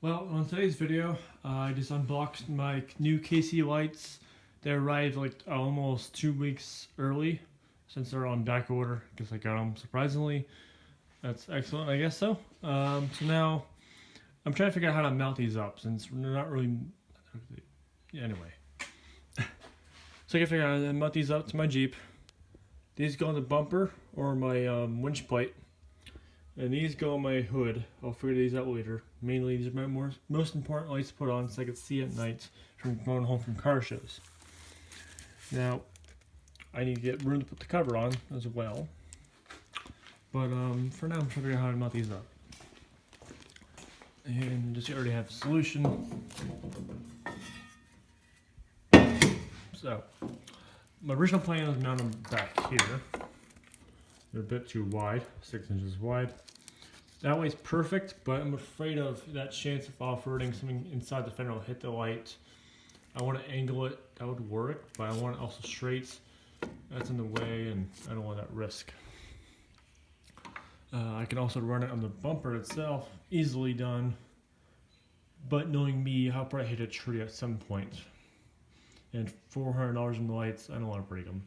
Well, on today's video, I just unboxed my new KC lights. They arrived like almost 2 weeks early since they're on back order because I got them surprisingly. That's excellent, I guess so. So now I'm trying to figure out how to mount these up since we're not really. Anyway. So I can figure out how to mount these up to my Jeep. These go on the bumper or my winch plate. And these go on my hood. I'll figure these out later. Mainly, these are my most important lights to put on so I can see at night from going home from car shows. Now, I need to get room to put the cover on as well. But for now, I'm trying to figure out how to mount these up. And just already have a solution. So, my original plan was to mount them back here. They're a bit too wide, 6 inches wide. That way's perfect, but I'm afraid of that chance of off-roading something inside the fender will hit the light. I want to angle it, that would work, but I want it also straight. That's in the way, and I don't want that risk. I can also run it on the bumper itself, easily done. But knowing me, I'll probably hit a tree at some point. And $400 in the lights, I don't want to break them.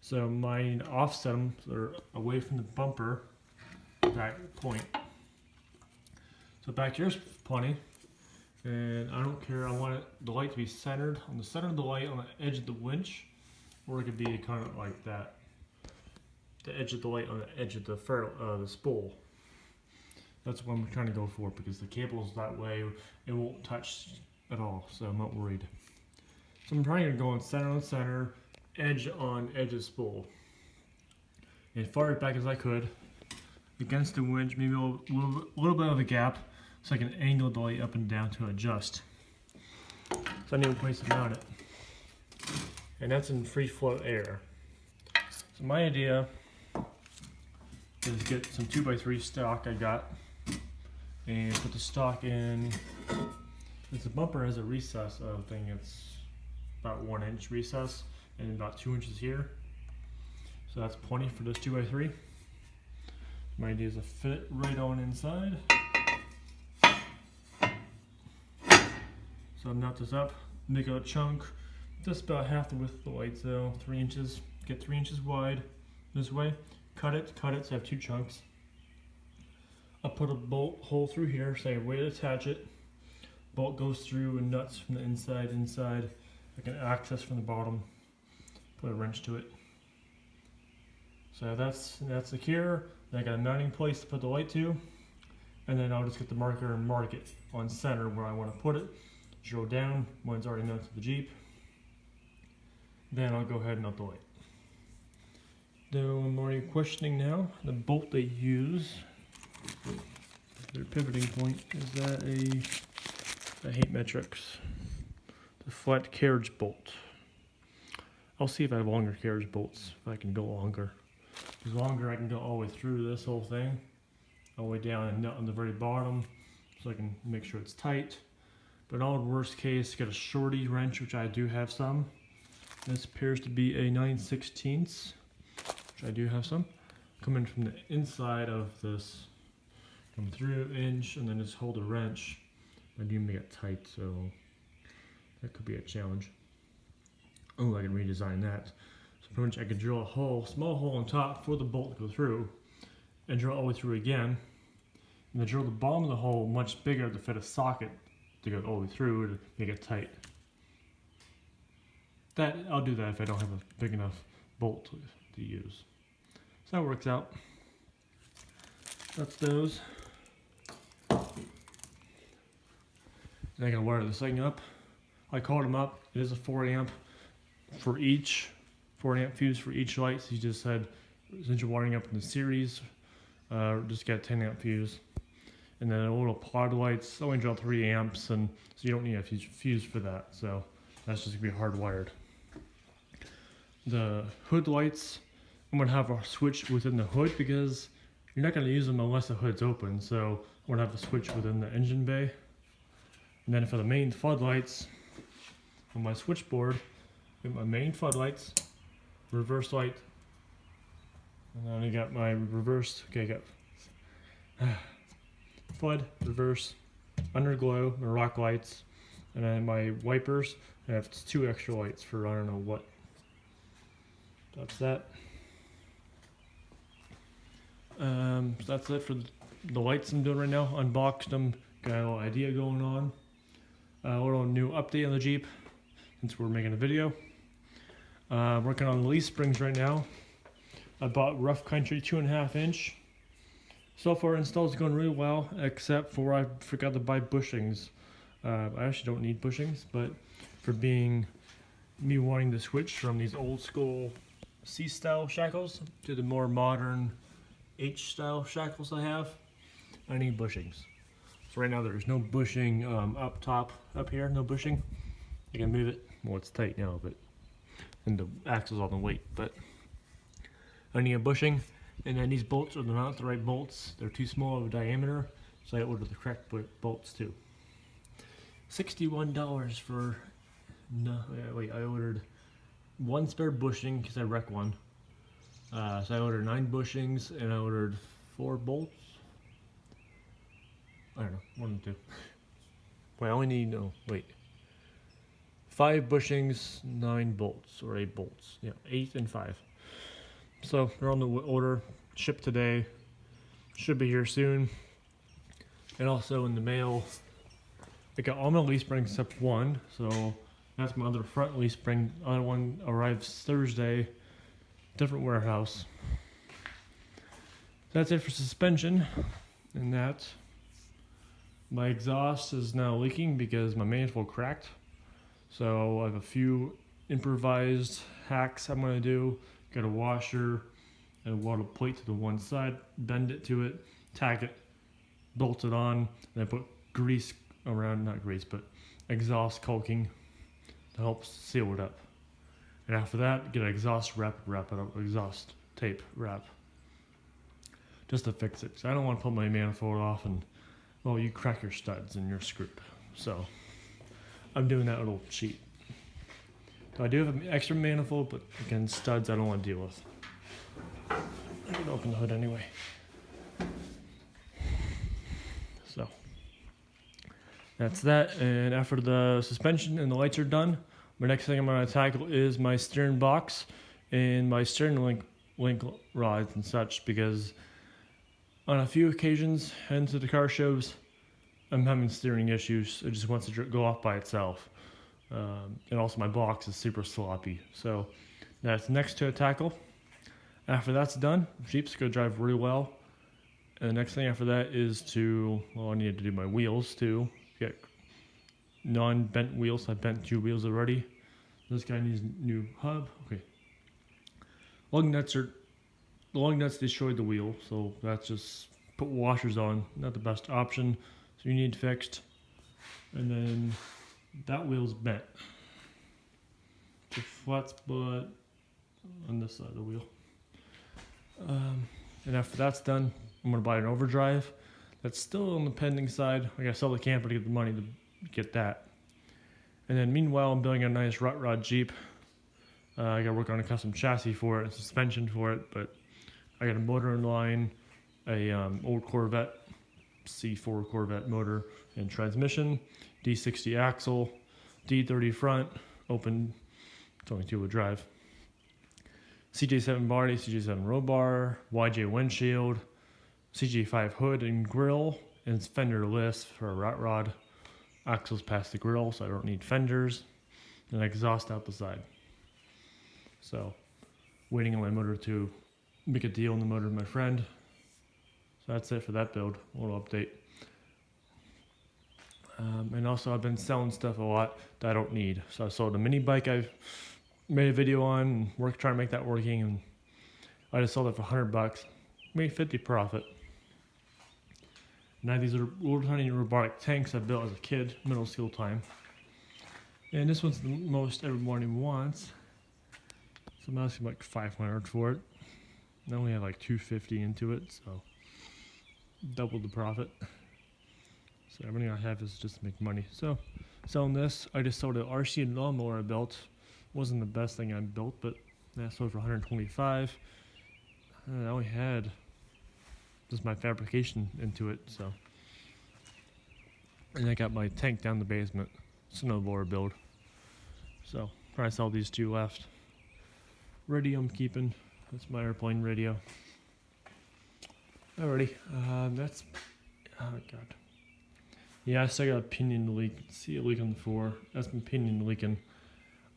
So mine offset them so they're away from the bumper, that point. So back here's plenty, and I don't care. I want the light to be centered on the center of the light on the edge of the winch, or it could be kind of like that. The edge of the light on the edge of the spool. That's what I'm trying to go for because the cable's that way, it won't touch at all, so I'm not worried. So I'm trying to go on center, edge on edge of spool, and far back as I could against the winch, maybe a little bit of a gap so I can angle the light up and down to adjust. So I need a place to mount it, and that's in free flow air. So my idea is get some 2x3 stock I got and put the stock in. The bumper has a recess thing. It's about 1 inch recess and about 2 inches here. So that's plenty for this 2x3. My idea is to fit it right on inside. So I'll mount this up, make a chunk, just about half the width of the light, so 3 inches, get 3 inches wide this way. Cut it, so I have 2 chunks. I'll put a bolt hole through here, so I have a way to attach it. Bolt goes through and nuts from the inside. I can access from the bottom, put a wrench to it. So that's secure. Then I got a mounting place to put the light to, and then I'll just get the marker and mark it on center where I want to put it. Drill down when it's already mounted to the Jeep. Then I'll go ahead and mount the light. Though I'm already questioning now the bolt they use. Their pivoting point is that I hate metrics. The flat carriage bolt. I'll see if I have longer carriage bolts, if I can go longer. If longer, I can go all the way through this whole thing, all the way down and nut on the very bottom, so I can make sure it's tight. But in all worst case, get a shorty wrench, which I do have some. This appears to be a 9/16, which I do have some. Coming from the inside of this, come through an inch, and then just hold the wrench. I do make it tight, so that could be a challenge. Oh, I can redesign that. So pretty much I could drill a hole, small hole on top for the bolt to go through, and drill all the way through again. And then drill the bottom of the hole much bigger to fit a socket to go all the way through to make it tight. I'll do that if I don't have a big enough bolt to use. So that works out. That's those. And I gotta wire this thing up. I called him up. It is a 4 amp for each, 4 amp fuse for each light. So he just said, since you're wiring up in the series, just get a 10 amp fuse. And then a little pod lights, only draw 3 amps, and so you don't need a fuse for that. So that's just gonna be hardwired. The hood lights, I'm gonna have a switch within the hood because you're not gonna use them unless the hood's open. So I'm gonna have a switch within the engine bay. And then for the main floodlights, on my switchboard, get my main floodlights, reverse light, and then I got my reverse. Okay, I got flood, reverse, underglow, my rock lights, and then my wipers. I have 2 extra lights for I don't know what. That's that. So that's it for the lights I'm doing right now. Unboxed them, got a little idea going on. A little new update on the Jeep since we're making a video. Working on the leaf springs right now. I bought Rough Country 2.5 inch. So far install's going really well, except for I forgot to buy bushings. I actually don't need bushings, but for being me wanting to switch from these old school C-style shackles to the more modern H-style shackles I have, I need bushings. So right now there's no bushing up top, up here, no bushing. I can move it. Well, it's tight now, but and the axle's on the weight, but I need a bushing. And then these bolts are not the right bolts. They're too small of a diameter, so I ordered the correct bolts too. $61 for no. Wait, I ordered 1 spare bushing because I wrecked one. So I ordered 9 bushings and I ordered 4 bolts. I don't know, 1 and 2. Wait, I only need 5 bushings, 9 bolts or 8 bolts. Yeah, 8 and 5. So they're on the order, shipped today, should be here soon. And also in the mail, I got all my leaf springs except 1, so that's my other front leaf spring. Other one arrives Thursday, different warehouse. That's it for suspension. And that, my exhaust is now leaking because my manifold cracked. So I have a few improvised hacks I'm gonna do. Got a washer and weld a plate to the one side, bend it to it, tack it, bolt it on, and then put grease around, not grease, but exhaust caulking to help seal it up. And after that, get an exhaust wrap it up, exhaust tape wrap, just to fix it. So I don't want to pull my manifold off and, well, you crack your studs and you're screwed. So I'm doing that little cheat. So I do have an extra manifold, but again, studs I don't want to deal with. I can open the hood anyway. So that's that. And after the suspension and the lights are done, my next thing I'm going to tackle is my steering box and my steering link rods and such, because on a few occasions heading to the car shows, I'm having steering issues. It just wants to go off by itself. And also my box is super sloppy. So that's next to a tackle. After that's done, Jeep's gonna drive really well. And the next thing after that is I need to do my wheels too. Get non-bent wheels. I bent 2 wheels already. This guy needs a new hub. Okay. The lug nuts destroyed the wheel, so that's just put washers on. Not the best option. So you need fixed. And then that wheel's bent. The flat spot on this side of the wheel. And after that's done, I'm going to buy an overdrive. That's still on the pending side. I got to sell the camper to get the money to get that. And then meanwhile, I'm building a nice rut rod Jeep. I got to work on a custom chassis for it, suspension for it, but I got a motor in line, a old Corvette, C4 Corvette motor and transmission, D60 axle, D30 front, open, it's only 2-wheel drive. CJ7 body, CJ7 roll bar, YJ windshield, CJ5 hood and grill, and fender list for a rut rod. Axles past the grill, so I don't need fenders, and exhaust out the side. So, waiting on my motor to make a deal on the motor with my friend. So that's it for that build, a little update. And also I've been selling stuff a lot that I don't need. So I sold a mini bike I've made a video on, and trying to make that working, and I just sold it for $100, made 50 profit. Now these are little tiny robotic tanks I built as a kid, middle school time. And this one's the most everyone wants. So I'm asking like $500 for it. I only have like $250 into it, so double the profit. So everything I have is just to make money. So selling this, I just sold an RC lawnmower I built. Wasn't the best thing I built, but I sold for $125. I only had just my fabrication into it, so And I got my tank down the basement, snowboard build. So probably sell these two left. Radio I'm keeping. That's my airplane radio. Alrighty, that's, oh god. Yeah, I still got a pinion leak. See a leak on the floor. That's my pinion leaking.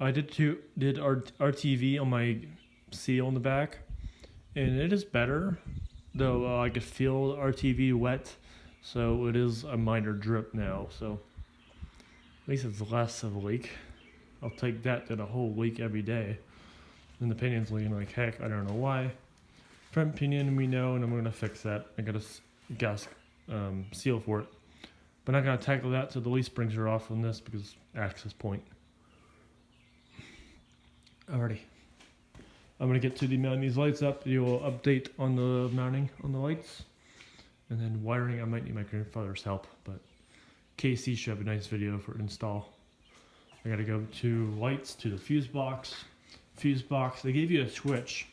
I did RTV on my seal in the back, and it is better, though I could feel the RTV wet, so it is a minor drip now, so at least it's less of a leak. I'll take that than a whole leak every day. And the pinion's leaking like heck, I don't know why. Front pinion we know, and I'm going to fix that. I got a gas seal for it. But I'm not going to tackle that till the leaf springs are off on this because access point. Alrighty. I'm going to get to the mounting these lights up. Do a update on the mounting on the lights. And then wiring, I might need my grandfather's help, but KC should have a nice video for install. I got to go to lights, to the fuse box. Fuse box, they gave you a switch,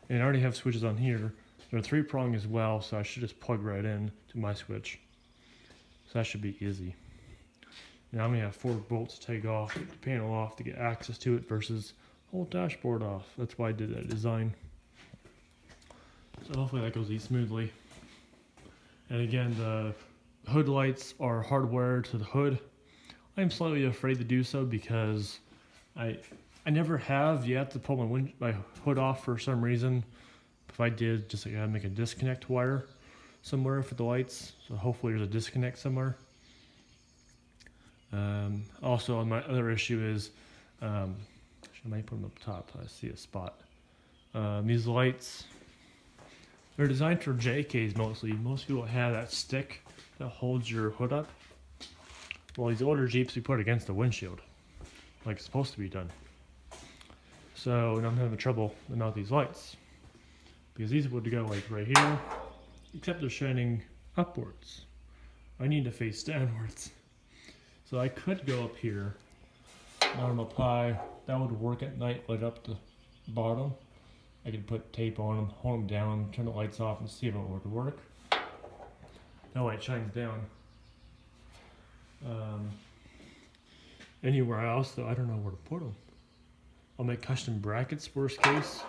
and I already have switches on here. They're 3-prong as well, so I should just plug right in to my switch. So that should be easy. Now I'm going to have 4 bolts to take off, get the panel off to get access to it versus whole dashboard off. That's why I did that design. So hopefully that goes smoothly. And again, the hood lights are hardwired to the hood. I'm slightly afraid to do so because I never have yet to pull my hood off for some reason. If I did, just like I gotta make a disconnect wire somewhere for the lights. So hopefully there's a disconnect somewhere. Also, my other issue is, I might put them up top so I see a spot. These lights, they're designed for JKs mostly. Most people have that stick that holds your hood up. Well, these older Jeeps we put against the windshield, like it's supposed to be done. So I'm having trouble to mount these lights because these would go like right here, except they're shining upwards. I need to face downwards. So I could go up here, mount them up high. That would work at night, light up the bottom. I could put tape on them, hold them down, turn the lights off, and see if it would work. That way it shines down. Anywhere else, though, I don't know where to put them. I'll make custom brackets, worst case.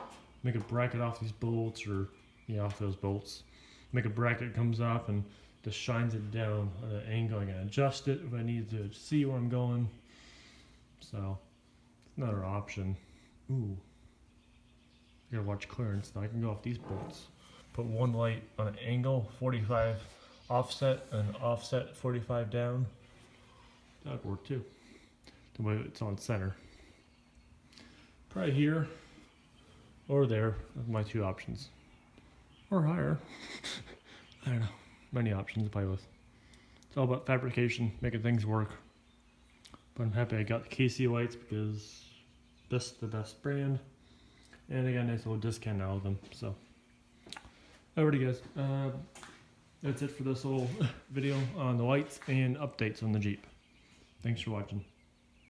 Make a bracket off these bolts, or off those bolts. Make a bracket that comes up and just shines it down at an angle. I can adjust it if I need to see where I'm going. So, another option. Ooh. I gotta watch clearance. Now I can go off these bolts. Put one light on an angle, 45 offset, and offset 45 down. That'd work too. The way it's on center. Probably here or there. That's my 2 options. Or higher. I don't know. Many options to play with. It's all about fabrication, making things work. But I'm happy I got the KC lights because this is the best brand. And I got a nice little discount out of them. So, alrighty guys. That's it for this little video on the lights and updates on the Jeep. Thanks for watching.